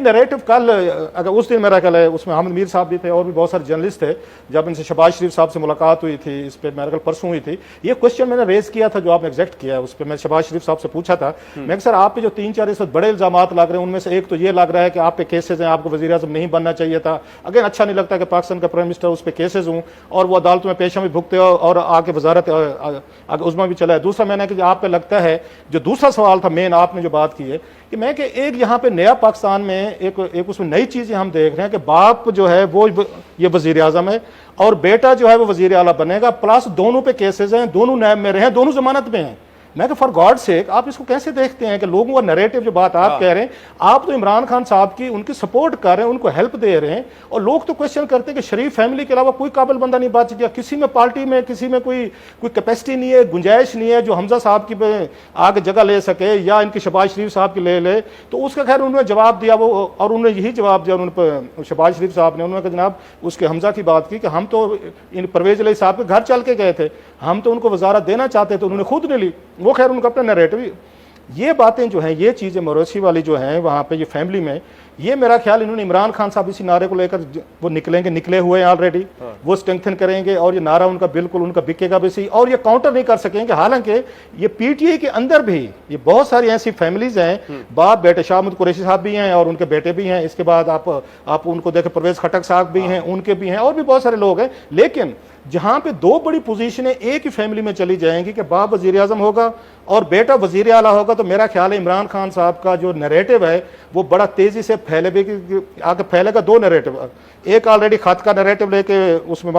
Narrative कल, अगर उस दिन मेरा ख्याल है उसमें अहमद मीर साहब भी थे और भी बहुत सारे जर्नलिस्ट थे, जब इनसे शहबाज शरीफ साहब से मुलाकात हुई थी, इस पर मेरा ख्याल परसों हुई थी, ये क्वेश्चन मैंने रेज किया था जो आपने एग्जैक्ट किया है, उस पर मैं शहबाज शरीफ साहब से पूछा था, मैं सर आप पे जो 3-4 इस वक्त बड़े इल्जाम लग रहे हैं, उनमें से एक तो ये लग रहा है कि आप पे केसेज हैं, आपको वज़ीर आज़म नहीं बनना चाहिए था। अगेन अच्छा नहीं लगता कि पाकिस्तान का प्राइम मिनिस्टर उस पर केसेज हूँ और वो अदालतों में पेशा भी भुगते हो और आके वजारत उसमें भी चला है। दूसरा मैंने कि आप पे लगता है, जो दूसरा सवाल था मेन आपने जो बात की है कि मैं कि एक यहाँ पे नया पाकिस्तान में एक उसमें नई चीजें हम देख रहे हैं कि बाप जो है वो ये वजीर आजम है और बेटा जो है वो वजीर आला बनेगा, प्लस दोनों पे केसेस हैं, दोनों नैब में रहे हैं, दोनों जमानत में हैं। मैं फॉर गॉड सेक आप इसको कैसे देखते हैं कि लोगों का नैरेटिव जो बात आप कह रहे हैं, आप तो इमरान खान साहब की उनकी सपोर्ट कर रहे हैं, उनको हेल्प दे रहे हैं, और लोग तो क्वेश्चन करते हैं कि शरीफ फैमिली के अलावा कोई काबिल बंदा नहीं बच गया, किसी में पार्टी में किसी में कोई कैपेसिटी नहीं है, गुंजाइश नहीं है जो हमजा साहब की आगे जगह ले सके या इनकी शहबाज शरीफ साहब की ले तो उसका खैर उन्होंने जवाब दिया वो, और उन्होंने यही जवाब दिया उन्होंने शहबाज शरीफ साहब ने, उन्होंने कहा जनाब उसके हमजा की बात की कि हम तो इन परवेज अली साहब के घर चल के गए थे, हम तो उनको वजारत देना चाहते थे, उन्होंने खुद नहीं ली, वो खैर उनका अपना नैरेटिव। ये बातें जो हैं, ये चीज़ें मौरूसी वाली जो हैं वहाँ पे ये फैमिली में, ये मेरा ख्याल इन्होंने इमरान खान साहब इसी नारे को लेकर वो निकले हुए हैं ऑलरेडी, वो स्ट्रेंथन करेंगे और ये नारा उनका बिल्कुल उनका बिकेगा भी सही, और ये काउंटर नहीं कर सकेंगे। हालांकि ये पीटीआई के अंदर भी ये बहुत सारी ऐसी फैमिलीज हैं, बाप बेटे शाह महमूद कुरैशी साहब भी हैं और उनके बेटे भी हैं, इसके बाद आप उनको देखें परवेज खटक साहब भी हैं, उनके भी हैं, और भी बहुत सारे लोग हैं। लेकिन जहां पे दो बड़ी पोजीशनें एक ही फैमिली में चली जाएंगी कि बाप वजीर आजम होगा और बेटा वजीर आला होगा, तो मेरा ख्याल है इमरान खान साहब का जो नैरेटिव है वो बड़ा तेजी से आगे फैलेगा। दो नैरेटिव, एक ऑलरेडी खत का नैरेटिव लेके उसमें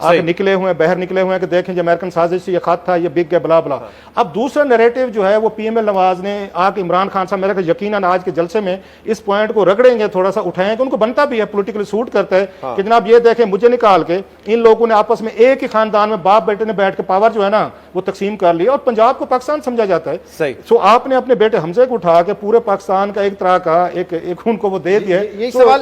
आगे निकले हुए हैं, बाहर निकले हुए हैं कि देखें जो अमेरिकन साजिश ये खत था, ये बिक गया, बला बला। अब दूसरा नैरेटिव जो है वो पीएमएल नवाज ने आके इमरान खान साहब मेरा यकीनन आज के जलसे में इस पॉइंट को रगड़ेंगे, थोड़ा सा उठाएंगे, उनको बनता भी है, पॉलिटिकली सूट करता है कि जनाब ये देखें मुझे निकाल के इन लोगों ने आपस में एक ही खानदान में बाप बेटे ने बैठ के पावर जो है ना वो तकसीम कर लिया और पंजाब को पाकिस्तान समझा जाता है। सही। सो आपने अपने बेटे हमजे को उठा के पूरे पाकिस्तान का एक तरह का एक उनको वो दे दिया। यही सवाल